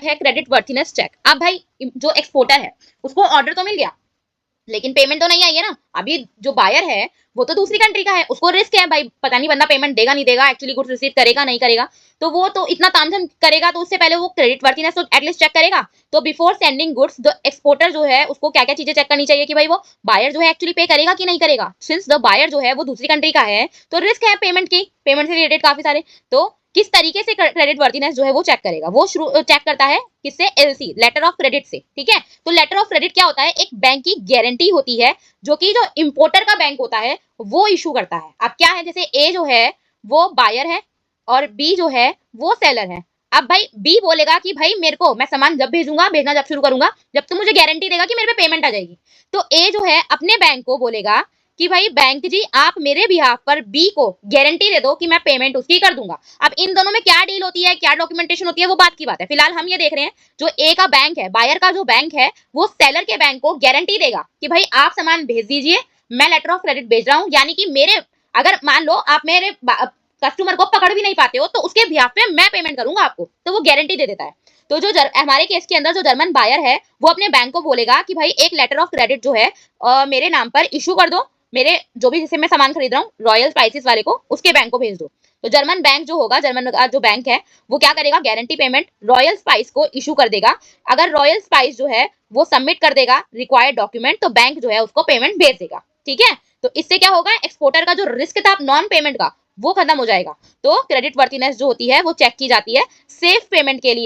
है credit worthiness check. अब भाई जो एक्सपोर्टर है उसको ऑर्डर तो मिल गया, लेकिन पेमेंट तो नहीं आई है ना। अभी जो बायर है वो तो दूसरी कंट्री का है, उसको रिस्क है भाई, पता नहीं बंदा पेमेंट देगा नहीं देगा, एक्चुअली गुड्स रिसीव करेगा नहीं करेगा, तो वो तो इतना तामझाम करेगा, तो उससे पहले वो क्रेडिट वर्थीनेस तो एटलीस्ट चेक करेगा। तो before sending goods the exporter जो है उसको क्या क्या चीजें चेक करनी चाहिए कि भाई वो बायर जो है एक्चुअली पे करेगा कि नहीं करेगा। सिंस द बायर जो है वो दूसरी कंट्री का है तो रिस्क है पेमेंट की, पेमेंट से रिलेटेड काफी सारे। तो किस तरीके से क्रेडिट वर्थीनेस जो है वो चेक करेगा, वो चेक करता है किससे, एलसी, लेटर ऑफ क्रेडिट से। ठीक है, तो लेटर ऑफ क्रेडिट क्या होता है, एक बैंक की गारंटी होती है जो कि जो इंपोर्टर का बैंक होता है वो इशू करता है। अब क्या है, जैसे ए जो है वो बायर है और बी जो है वो सेलर है। अब भाई बी बोलेगा कि भाई मेरे को, मैं सामान जब भेजूंगा, भेजना जब शुरू करूंगा जब तुम मुझे गारंटी देगा कि मेरे पे पेमेंट आ जाएगी। तो ए जो है अपने बैंक को बोलेगा कि भाई बैंक जी आप मेरे बिहाफ पर बी को गारंटी दे दो कि मैं पेमेंट उसकी कर दूंगा। अब इन दोनों में क्या डील होती है, क्या डॉक्यूमेंटेशन होती है, वो बात की बात है। फिलहाल हम ये देख रहे हैं जो ए का बैंक है, बायर का जो बैंक है, वो सेलर के बैंक को गारंटी देगा कि भाई आप सामान भेज दीजिए, मैं लेटर ऑफ क्रेडिट भेज रहा हूं। यानी कि मेरे, अगर मान लो आप मेरे कस्टमर को पकड़ भी नहीं पाते हो तो उसके बिहाफ पे मैं पेमेंट करूंगा आपको, तो वो गारंटी दे देता है। तो जो हमारे केस के अंदर जो जर्मन बायर है वो अपने बैंक को बोलेगा कि भाई एक लेटर ऑफ क्रेडिट जो है मेरे नाम पर इशू कर दो, मेरे जो भी जिससे मैं सामान खरीद रहा हूँ रॉयल स्पाइसेस वाले को, उसके बैंक को भेज दो। तो जर्मन बैंक जो होगा, जर्मन का जो बैंक है वो क्या करेगा, गारंटी पेमेंट रॉयल स्पाइस को इशू कर देगा। अगर रॉयल स्पाइस जो है वो सबमिट कर देगा रिक्वायर्ड डॉक्यूमेंट, तो बैंक जो है उसको पेमेंट भेज देगा। ठीक है, तो इससे क्या होगा, एक्सपोर्टर का जो रिस्क था नॉन पेमेंट का वो खत्म हो जाएगा। तो क्रेडिट वर्थीनेस जो होती है वो चेक की जाती है सेफ पेमेंट के लिए।